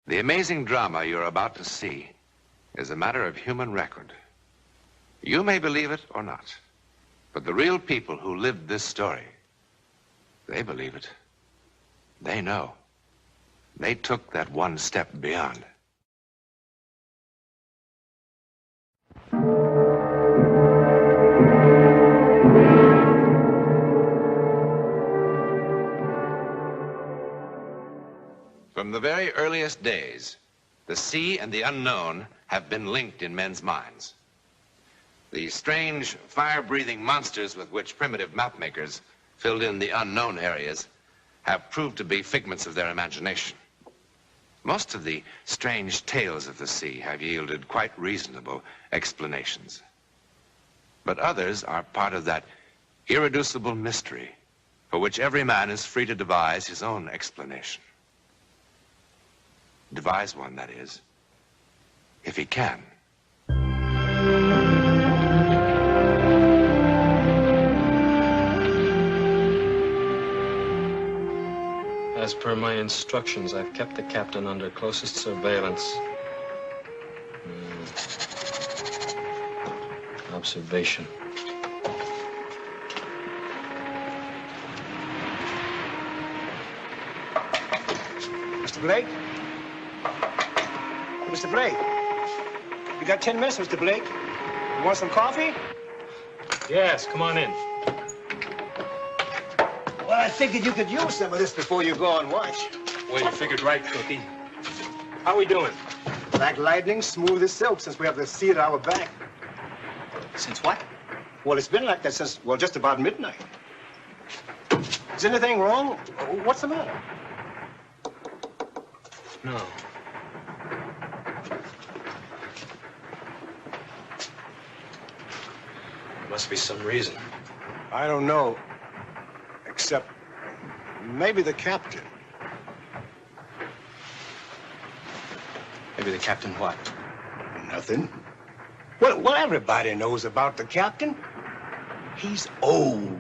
The amazing drama you're about to see is a matter of human record. You may believe it or not, but the real people who lived this story, they believe it. They know. They took that one step beyond. From the very earliest days, the sea and the unknown have been linked in men's minds. The strange, fire-breathing monsters with which primitive mapmakers filled in the unknown areas have proved to be figments of their imagination. Most of the strange tales of the sea have yielded quite reasonable explanations. But others are part of that irreducible mystery for which every man is free to devise his own explanation. Devise one, that is, if he can. As per my instructions, I've kept the captain under closest surveillance. Observation. Mr. Blake? Mr. Blake? You got 10 minutes, Mr. Blake? You want some coffee? Yes, come on in. Well, I figured you could use some of this before you go on watch. Well, you figured right, Cookie. How we doing? Like lightning, smooth as silk since we have the sea at our back. Since what? Well, it's been like that since, well, just about midnight. Is anything wrong? What's the matter? No. There must be some reason. I don't know. Except maybe the captain. Maybe the captain what? Nothing. Well, everybody knows about the captain. He's old.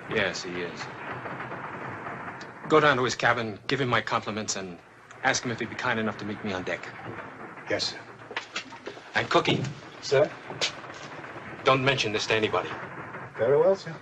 Yes, he is. Go down to his cabin, give him my compliments, and ask him if he'd be kind enough to meet me on deck. Yes, sir. And Cookie. Sir? Don't mention this to anybody. Very well, sir.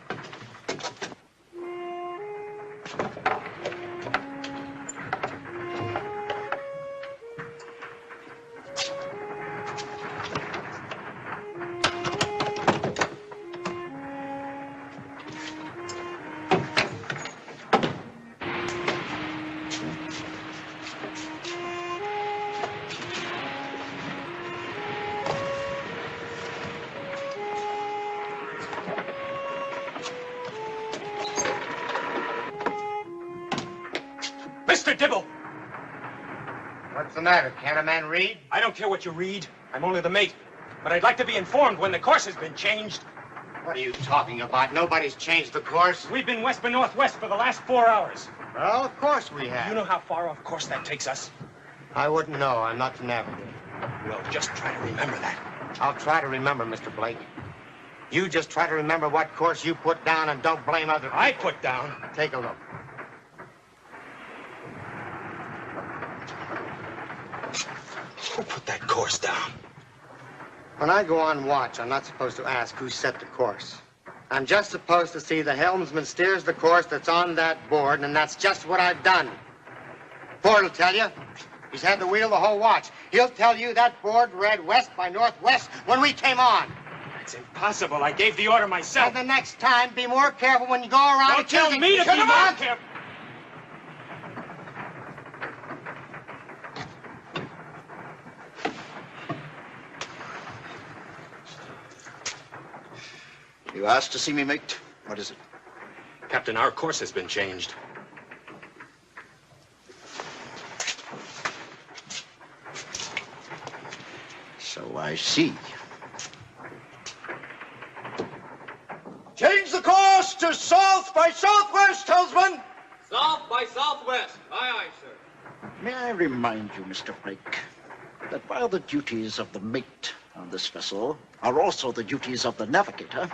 Mr. Dibble! What's the matter? Can't a man read? I don't care what you read. I'm only the mate. But I'd like to be informed when the course has been changed. What are you talking about? Nobody's changed the course. We've been west by northwest for the last 4 hours. Well, of course we have. You know how far off course that takes us? I wouldn't know. I'm not the navigator. Well, just try to remember that. I'll try to remember, Mr. Blake. You just try to remember what course you put down and don't blame other people. I put down. Take a look. Who put that course down? When I go on watch, I'm not supposed to ask who set the course. I'm just supposed to see the helmsman steers the course that's on that board, and that's just what I've done. Ford will tell you. He's had the wheel the whole watch. He'll tell you that board read west by northwest when we came on. That's impossible. I gave the order myself. And the next time, be more careful when you go around. Don't tell me to be more careful. You asked to see me, mate? What is it? Captain, our course has been changed. So I see. Change the course to south by southwest, helmsman! South by southwest. Aye, aye, sir. May I remind you, Mr. Blake, that while the duties of the mate on this vessel are also the duties of the navigator,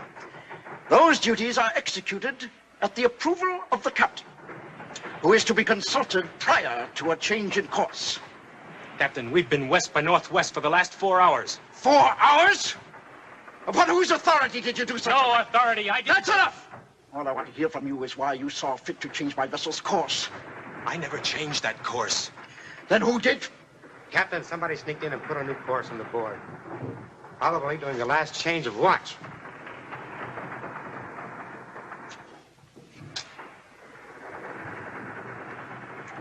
those duties are executed at the approval of the captain, who is to be consulted prior to a change in course. Captain, we've been west by northwest for the last 4 hours. 4 hours? Upon whose authority did you do such a No thing? authority, I didn't... That's enough! All I want to hear from you is why you saw fit to change my vessel's course. I never changed that course. Then who did? Captain, somebody sneaked in and put a new course on the board. Probably during the last change of watch.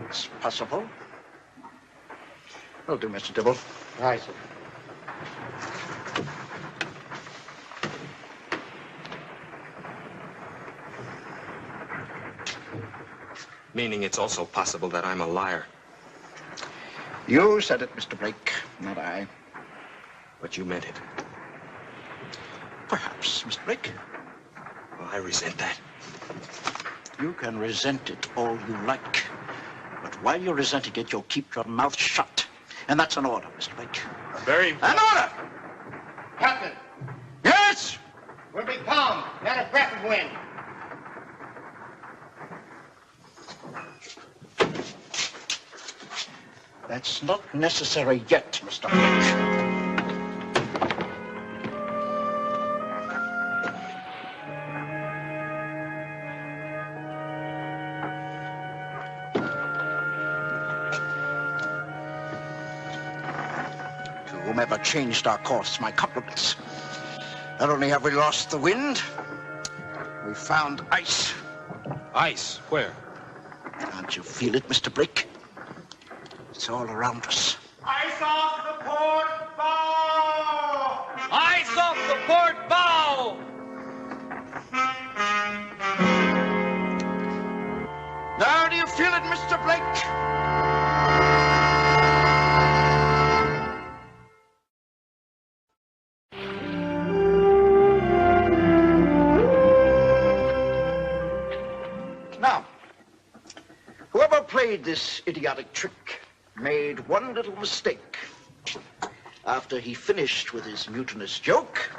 It's possible. Will do, Mr. Dibble. Aye, sir. Meaning it's also possible that I'm a liar. You said it, Mr. Blake, not I. But you meant it. Perhaps, Mr. Blake. Well, I resent that. You can resent it all you like. But while you're resenting it, you'll keep your mouth shut. And that's an order, Mr. Blake. Very... An order! Captain, Yes! we'll be calm. Not a breath of wind. That's not necessary yet, Mr. Blake. To whomever changed our course, my compliments. Not only have we lost the wind, we found ice. Ice? Where? Can't you feel it, Mr. Blake? It's all around us. Ice off the port bow! Ice off the port bow! Now, do you feel it, Mr. Blake? Now, whoever played this idiotic trick made one little mistake. After he finished with his mutinous joke,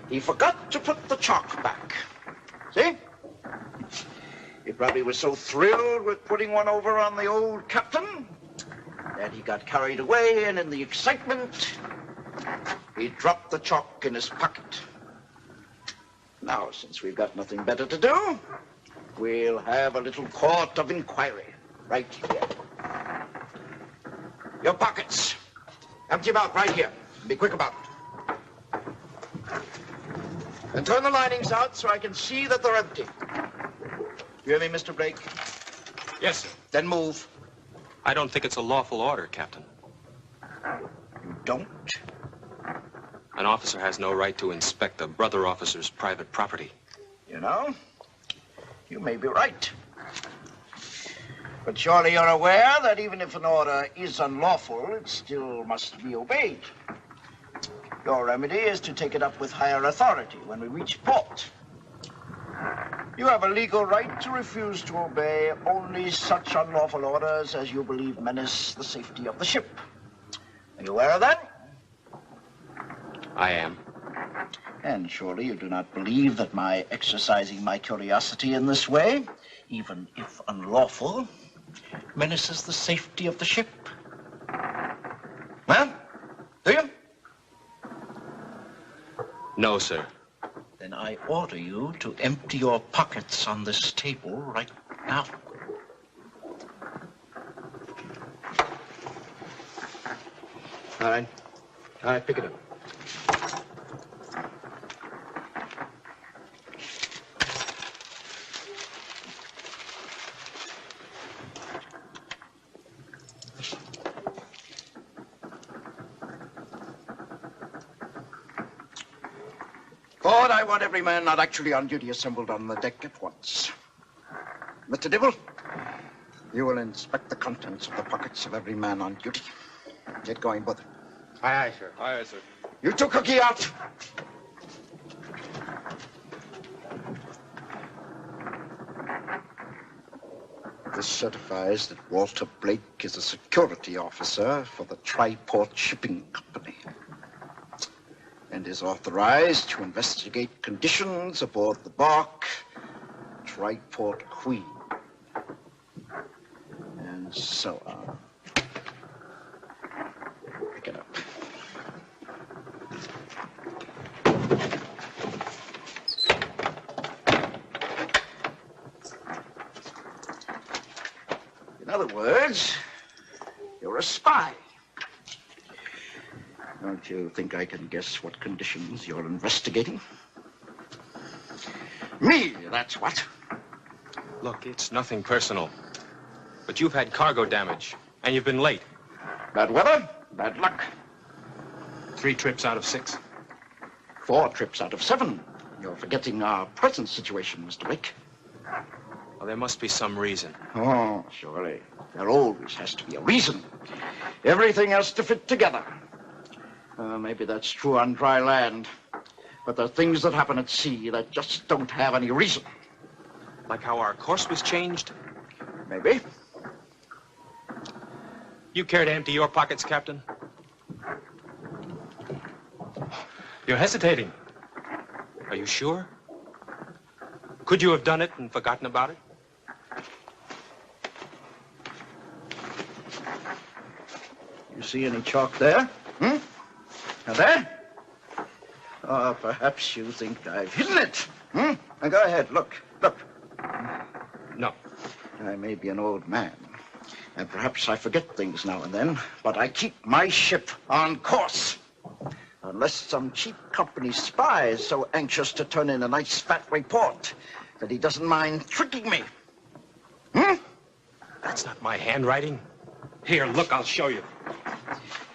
he forgot to put the chalk back. See? He probably was so thrilled with putting one over on the old captain that he got carried away, and in the excitement, he dropped the chalk in his pocket. Now, since we've got nothing better to do, we'll have a little court of inquiry right here. Your pockets. Empty them out right here. Be quick about it. And turn the linings out so I can see that they're empty. You hear me, Mr. Blake? Yes, sir. Then move. I don't think it's a lawful order, Captain. You don't? An officer has no right to inspect a brother officer's private property. You know, you may be right. But surely you're aware that even if an order is unlawful, it still must be obeyed. Your remedy is to take it up with higher authority when we reach port. You have a legal right to refuse to obey only such unlawful orders as you believe menace the safety of the ship. Are you aware of that? I am. And surely you do not believe that my exercising my curiosity in this way, even if unlawful, menaces the safety of the ship. Well, do you? No, sir. Then I order you to empty your pockets on this table right now. All right. All right, pick it up. Lord, I want every man not actually on duty assembled on the deck at once. Mr. Dibble, you will inspect the contents of the pockets of every man on duty. Get going, brother. Aye, aye, sir. Aye, sir. You two, Cookie, out. This certifies that Walter Blake is a security officer for the Triport Shipping Company and is authorized to investigate conditions aboard the bark Triport Queen. and so on. Pick it up. In other words, you're a spy. Don't you think I can guess what conditions you're investigating? Me, that's what. Look, it's nothing personal. But you've had cargo damage, and you've been late. Bad weather, bad luck. 3 trips out of 6. 4 trips out of 7. You're forgetting our present situation, Mr. Blake. Well, there must be some reason. Oh, surely. There always has to be a reason. Everything has to fit together. Maybe that's true on dry land. But there are things that happen at sea that just don't have any reason. Like how our course was changed? Maybe. You care to empty your pockets, Captain? You're hesitating. Are you sure? Could you have done it and forgotten about it? You see any chalk there? Now there? Oh, perhaps you think I've hidden it. Now go ahead, look. No. I may be an old man, and perhaps I forget things now and then, but I keep my ship on course. Unless some cheap company spy is so anxious to turn in a nice fat report that he doesn't mind tricking me. That's not my handwriting. Here, look, I'll show you.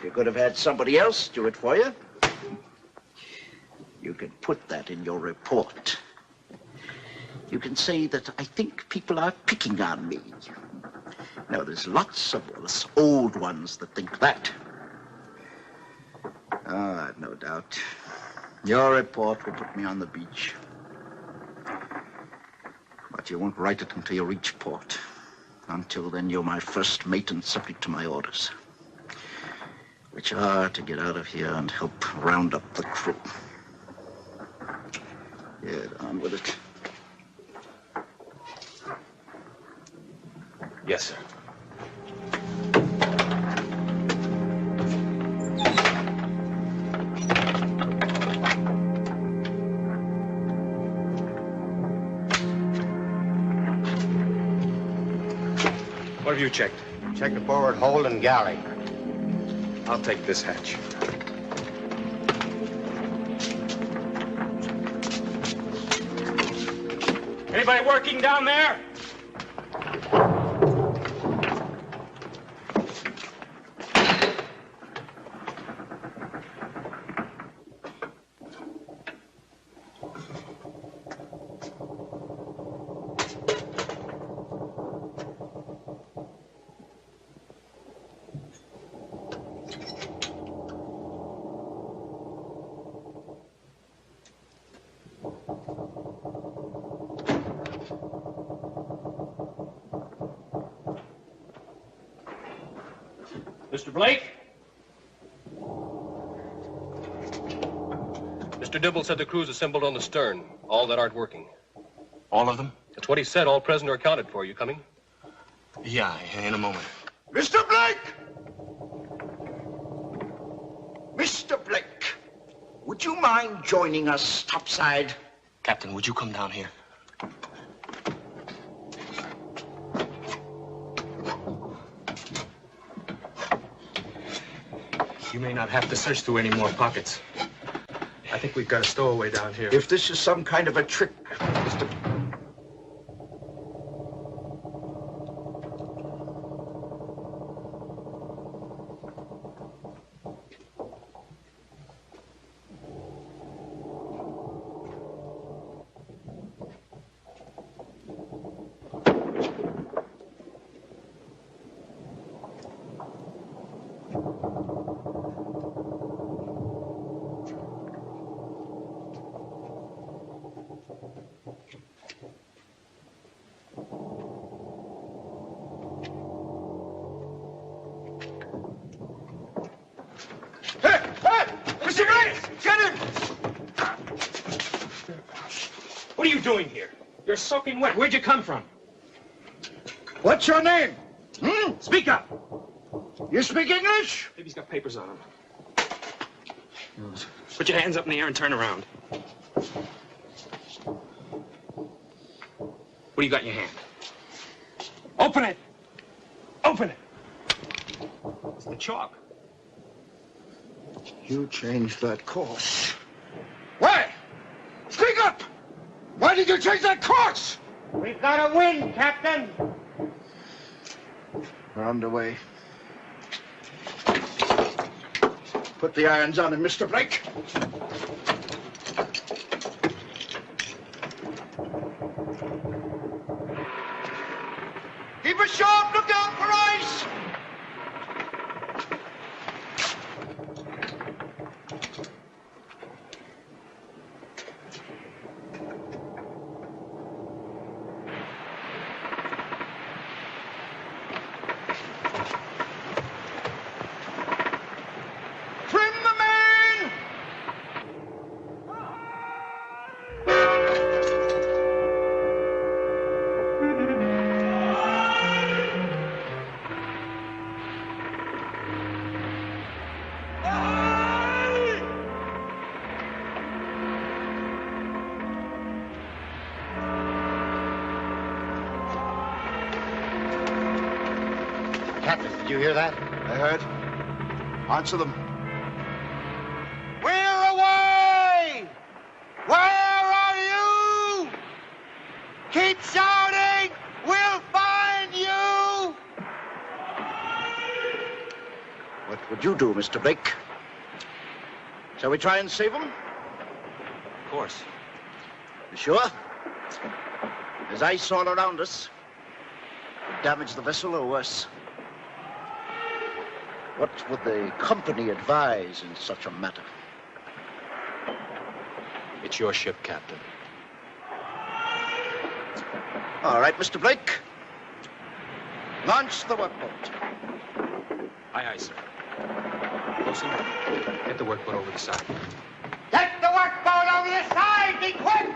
You could have had somebody else do it for you. You can put that in your report. You can say that I think people are picking on me. Now, there's lots of us old ones that think that. Ah, I've no doubt. Your report will put me on the beach. But you won't write it until you reach port. Until then, you're my first mate and subject to my orders, which are to get out of here and help round up the crew. Get on with it. Yes, sir. What have you checked? Check the forward hold and galley. I'll take this hatch. Anybody working down there? Mr. Blake? Mr. Dibble said the crew's assembled on the stern, all that aren't working. All of them? That's what he said, all present are accounted for. You coming? Yeah, in a moment. Mr. Blake! Mr. Blake, would you mind joining us topside? Captain, would you come down here? You may not have to search through any more pockets. I think we've got a stowaway down here. If this is some kind of a trick, Mr. What are you doing here? You're soaking wet. Where'd you come from? What's your name? Speak up! You speak English? Maybe he's got papers on him. Put your hands up in the air and turn around. What do you got in your hand? Open it! Open it! It's the chalk. You changed that course. Why? Speak up! Why did you change that course? We've got a wind, Captain. We're underway. Put the irons on him, Mr. Blake. Keep a sharp lookout for ice! Trim the main! Captain, did you hear that? I heard. Answer them. We're away! Where are you? Keep shouting! We'll find you! What would you do, Mr. Blake? Shall we try and save him? Of course. You sure? There's ice all around us. Damage the vessel or worse. What would the company advise in such a matter? It's your ship, Captain. All right, Mr. Blake. Launch the workboat. Aye, aye, sir. Wilson, get the workboat over the side. Get the workboat over the side! Be quick!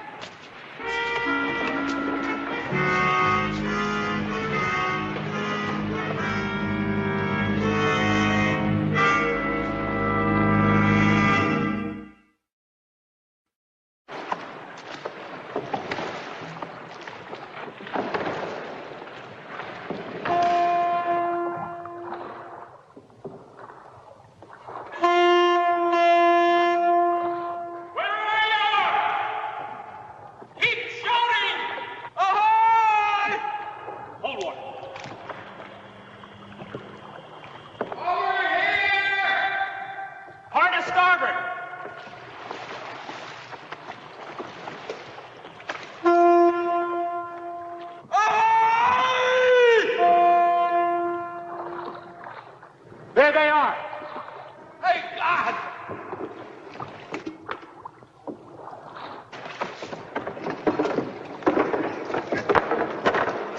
There they are! Hey, God!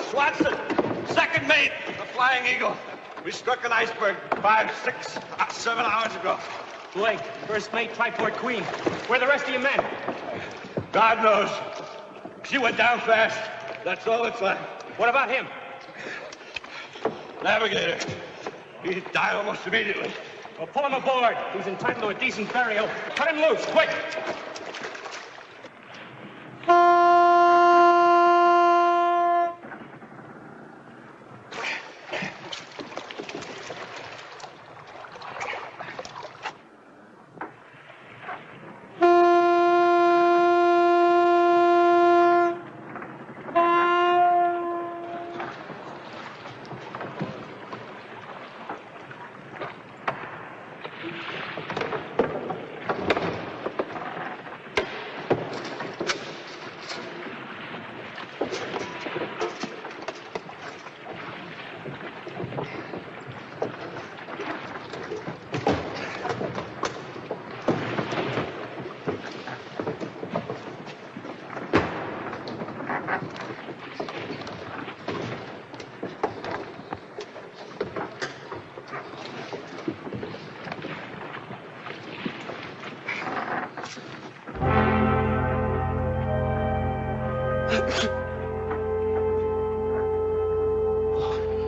Swanson, second mate, the Flying Eagle. We struck an iceberg 5, 6, 7 hours ago. Blake, first mate, Triport Queen. Where are the rest of your men? God knows. She went down fast. That's all it's like. What about him? Navigator. He died almost immediately. Well, pull him aboard. He's entitled to a decent burial. Cut him loose, quick!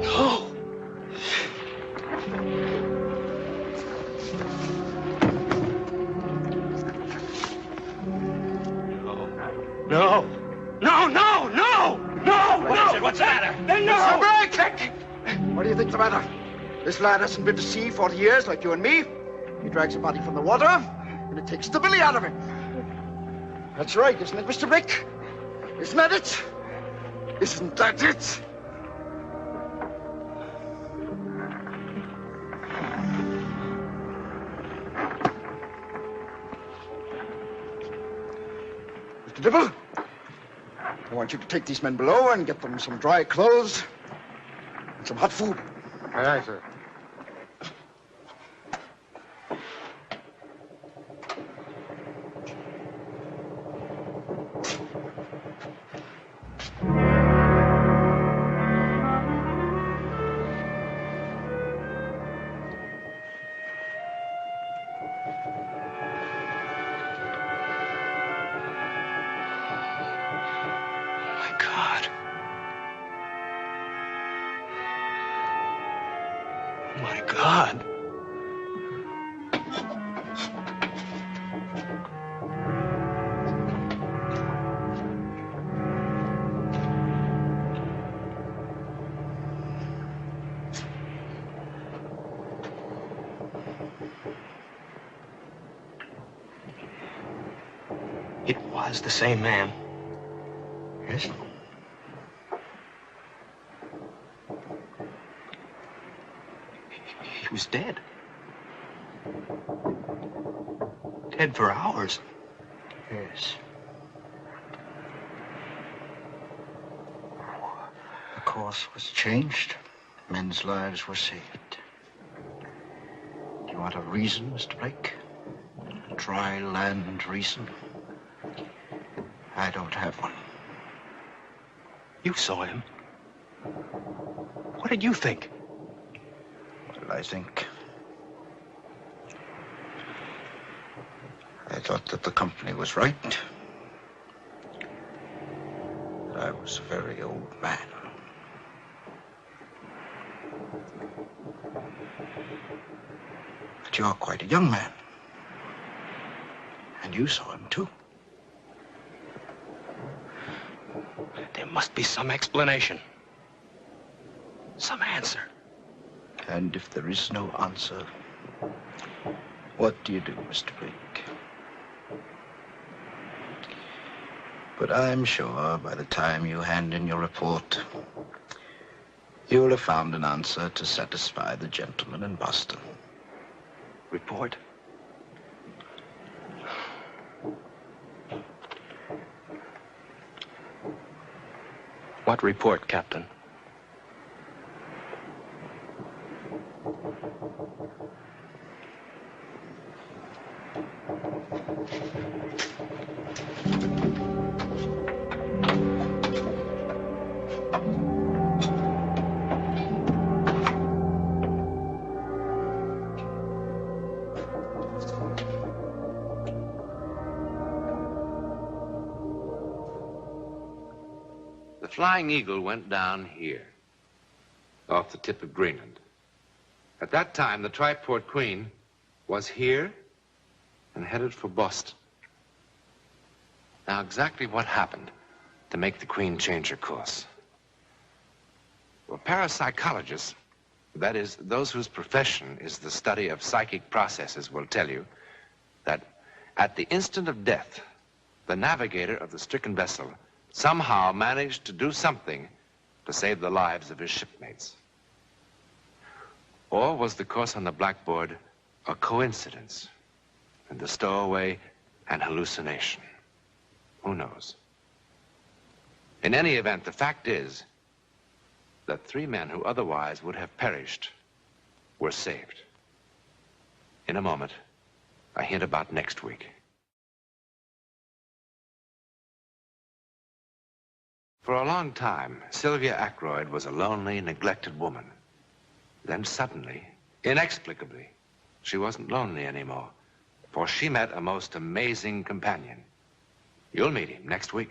No. No. No, no, no! No! What is it? What's the matter? No! Mr. Blake! What do you think's the matter? This lad hasn't been to sea 40 years like you and me. He drags a body from the water, and it takes the billy out of him. That's right, isn't it, Mr. Blake? Isn't that it? Isn't that it? Mr. Dibble, I want you to take these men below and get them some dry clothes and some hot food. Aye, aye, sir. My God. It was the same man. Yes? He was dead. Dead for hours. Yes. The course was changed. Men's lives were saved. Do you want a reason, Mr. Blake? A dry land reason? I don't have one. You saw him. What did you think? Well, I think... I thought that the company was right. That I was a very old man. But you're quite a young man. And you saw him, too. There must be some explanation. Some answer. And if there is no answer, what do you do, Mr. Blake? But I'm sure by the time you hand in your report, you'll have found an answer to satisfy the gentleman in Boston. Report? What report, Captain? The Flying Eagle went down here, off the tip of Greenland. At that time, the Triport Queen was here and headed for Boston. Now, exactly what happened to make the Queen change her course? Well, parapsychologists, that is, those whose profession is the study of psychic processes, will tell you that at the instant of death, the navigator of the stricken vessel somehow managed to do something to save the lives of his shipmates. Or was the course on the blackboard a coincidence and the stowaway an hallucination? Who knows? In any event, the fact is that 3 men who otherwise would have perished were saved. In a moment, a hint about next week. For a long time, Sylvia Ackroyd was a lonely, neglected woman. Then suddenly, inexplicably, she wasn't lonely anymore, for she met a most amazing companion. You'll meet him next week.